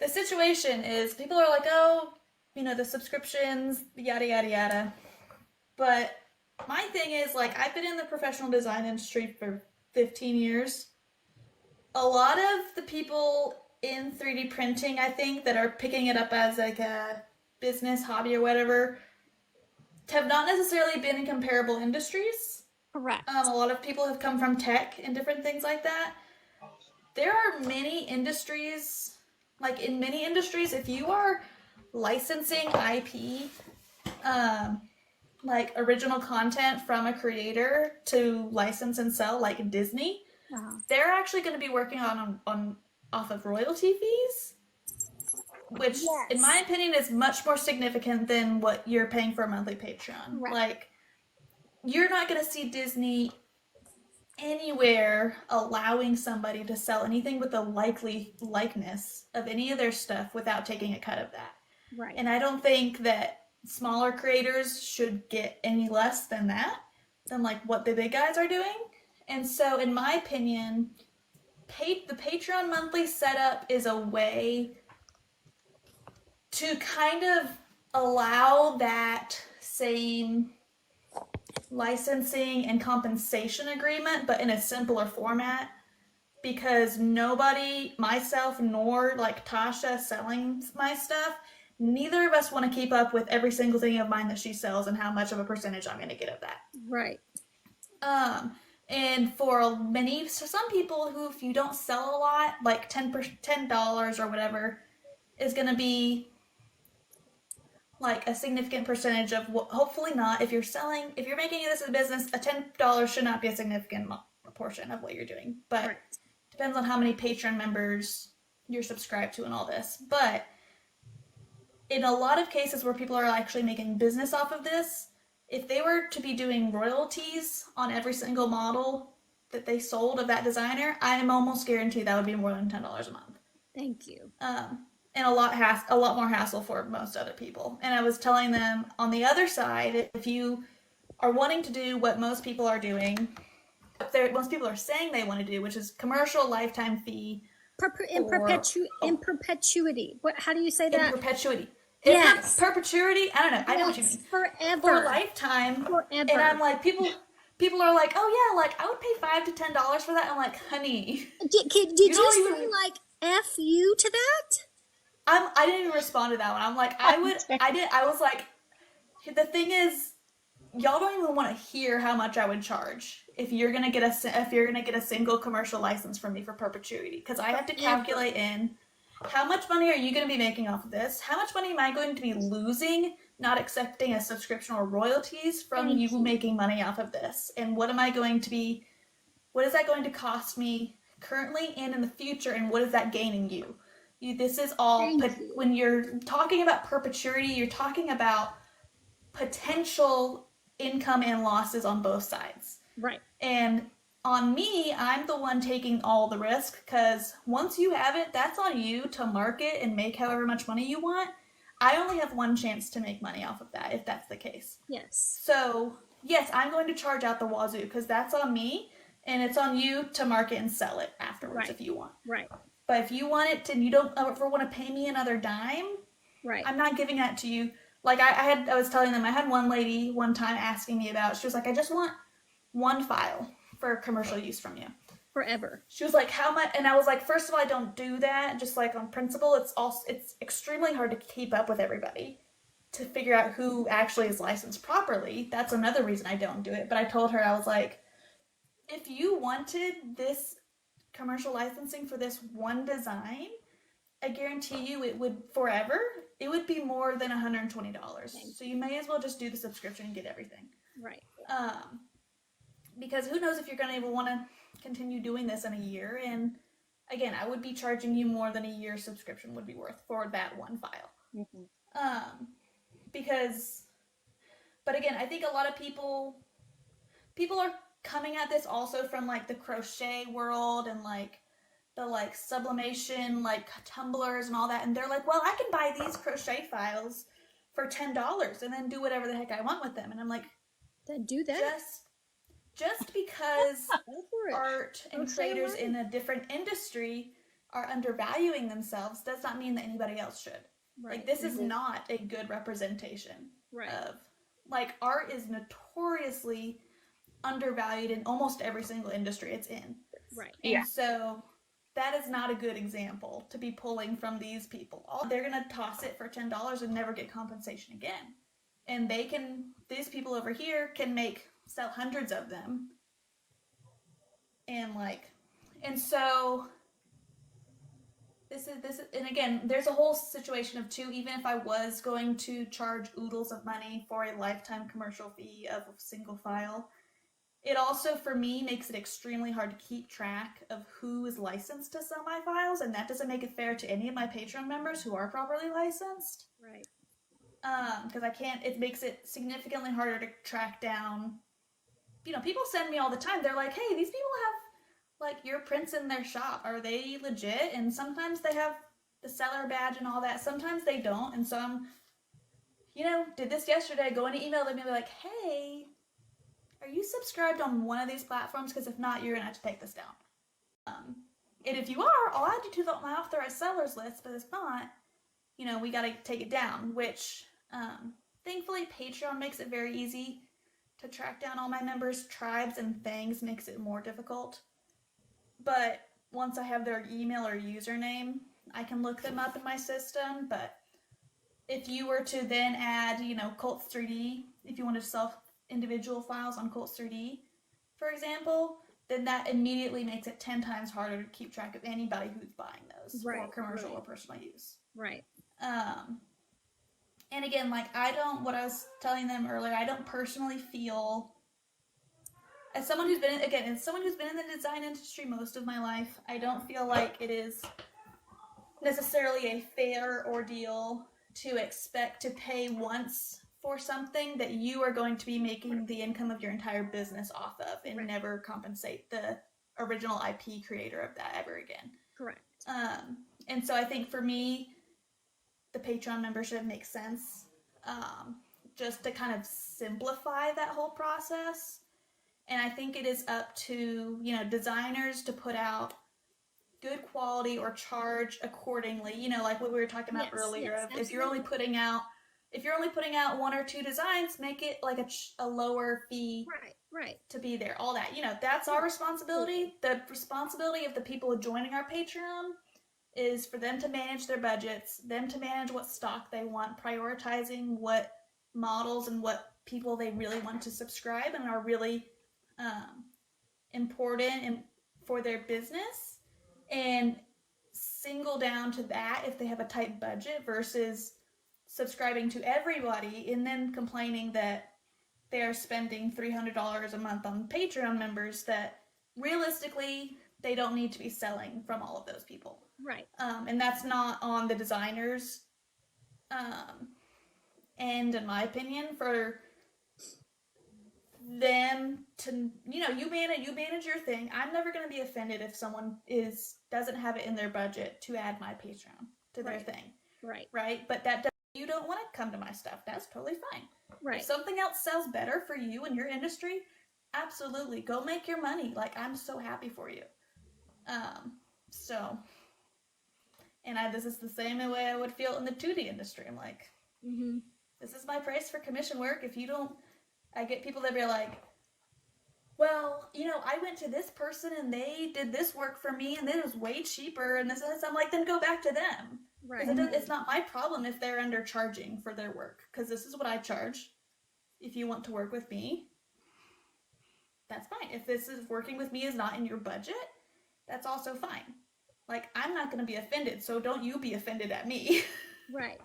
the situation is people are like, oh, the subscriptions, yada, yada, yada. But my thing is, like, I've been in the professional design industry for 15 years. A lot of the people in 3D printing, I think, that are picking it up as like a business hobby or whatever, have not necessarily been in comparable industries. A Correct. lot of people have come from tech and different things like that. There are many industries, like in many industries, if you are licensing IP, um, like original content from a creator to license and sell, like Disney, Uh, they're actually going to be working on off of royalty fees, which, in my yes. opinion, is much more significant than what you're paying for a monthly Patreon. Correct. Like, you're not going to see Disney anywhere allowing somebody to sell anything with a likely likeness of any of their stuff without taking a cut of that. Right. And I don't think that smaller creators should get any less than that, than like what the big guys are doing. And so, in my opinion, the Patreon monthly setup is a way to kind of allow that same licensing and compensation agreement, but in a simpler format. Because nobody, myself nor like Tasha selling my stuff, neither of us want to keep up with every single thing of mine that she sells and how much of a percentage I'm going to get of that. Right. Um, and for some people who, if you don't sell a lot, like $10 or whatever, is going to be like a significant percentage of what, hopefully not. If you're making this as a business, a $10 should not be a significant portion of what you're doing. But Right. depends on how many Patreon members you're subscribed to and all this. But in a lot of cases where people are actually making business off of this, if they were to be doing royalties on every single model that they sold of that designer, I am almost guaranteed that would be more than $10 a month. Thank you. And a lot more hassle for most other people. And I was telling them on the other side, if you are wanting to do what most people are doing, most people are saying they want to do, which is commercial lifetime fee for In perpetuity. What? How do you say in that? perpetuity. In Yes. perpetuity, I don't know. I know what you Yes. mean. For Forever. lifetime, and I'm Forever. like, people are like, oh yeah, like I would pay $5 to $10 for that. I'm like, honey, Did you you don't say even. like F you to that? I didn't even respond to that one. I'm like, I was like, the thing is, y'all don't even want to hear how much I would charge if you're gonna get a single commercial license from me for perpetuity, because I have to Forever. calculate in how much money are you going to be making off of this? How much money am I going to be losing not accepting a subscription or royalties from Thank you you. making money off of this? And what is that going to cost me currently and in the future? And what is that gaining you? This is all, Thank you. when you're talking about perpetuity, you're talking about potential income and losses on both sides. Right. And on me, I'm the one taking all the risk, because once you have it, that's on you to market and make however much money you want. I only have one chance to make money off of that if that's the case. Yes. So, yes, I'm going to charge out the wazoo because that's on me, and it's on you to market and sell it afterwards Right. if you want. Right. But if you want it and you don't ever want to pay me another dime, Right. I'm not giving that to you. Like I was telling them, I had one lady one time asking me about, she was like, I just want one file for commercial use from you. Forever. She was like, how much? And I was like, first of all, I don't do that. Just like on principle, it's extremely hard to keep up with everybody to figure out who actually is licensed properly. That's another reason I don't do it. But I told her, I was like, if you wanted this commercial licensing for this one design, I guarantee you it would forever. It would be more than $120. So you may as well just do the subscription and get everything. Right. Um, because who knows if you're going to even want to continue doing this in a year. And again, I would be charging you more than a year subscription would be worth for that one file. Mm-hmm. Um, because, but again, I think a lot of people are coming at this also from like the crochet world and like the like sublimation like tumblers and all that, and they're like, well, I can buy these crochet files for $10 and then do whatever the heck I want with them. And I'm like, Then do that. just because Go for it. art and Crochet creators away. in a different industry are undervaluing themselves does not mean that anybody else should. Right. Like, this is not a good representation Right. of, like, art is notoriously undervalued in almost every single industry it's in. Right. And so that is not a good example to be pulling from these people. They're going to toss it for $10 and never get compensation again. And these people over here can sell hundreds of them. And so this is, and again, there's a whole situation of too, even if I was going to charge oodles of money for a lifetime commercial fee of a single file, it also, for me, makes it extremely hard to keep track of who is licensed to sell my files, and that doesn't make it fair to any of my Patreon members who are properly licensed. Right. Because it makes it significantly harder to track down. People send me all the time. They're like, hey, these people have, like, your prints in their shop. Are they legit? And sometimes they have the seller badge and all that. Sometimes they don't. And so I'm, did this yesterday. Go in and email them and be like, hey, are you subscribed on one of these platforms? Because if not, you're going to have to take this down. And if you are, I'll add you to my authorized sellers list. But if not, we got to take it down. Which, thankfully, Patreon makes it very easy to track down all my members. Tribes and things makes it more difficult. But once I have their email or username, I can look them up in my system. But if you were to then add, Cults 3D, if you wanted to sell individual files on Cults 3D, for example, then that immediately makes it 10 times harder to keep track of anybody who's buying those for commercial or personal use. Right. And again, like, what I was telling them earlier, I don't personally feel, as someone who's been in the design industry most of my life, I don't feel like it is necessarily a fair ordeal to expect to pay once for something that you are going to be making the income of your entire business off of and never compensate the original IP creator of that ever again. Correct. And so I think for me, the Patreon membership makes sense, just to kind of simplify that whole process. And I think it is up to, designers to put out good quality or charge accordingly, like what we were talking about earlier. If you're only putting out one or two designs, make it like a lower fee to be there. All that, that's our responsibility. The responsibility of the people joining our Patreon is for them to manage their budgets, them to manage what stock they want, prioritizing what models and what people they really want to subscribe and are really important for their business, and single down to that if they have a tight budget versus subscribing to everybody and then complaining that they're spending $300 a month on Patreon members that realistically they don't need to be selling from all of those people. Right. And that's not on the designers end, in my opinion, for them to, you manage your thing. I'm never going to be offended if someone doesn't have it in their budget to add my Patreon to their thing. Right. But that doesn't, you don't want to come to my stuff. That's totally fine. Right. If something else sells better for you and your industry, absolutely go make your money. Like, I'm so happy for you. This is the same way I would feel in the 2D industry. I'm like, this is my price for commission work. If you don't, I get people that be like, well, I went to this person and they did this work for me and then it was way cheaper and this and this. I'm like, then go back to them. Right. It's not my problem if they're undercharging for their work, because this is what I charge. If you want to work with me, that's fine. If working with me is not in your budget, that's also fine. Like, I'm not going to be offended, so don't you be offended at me. Right.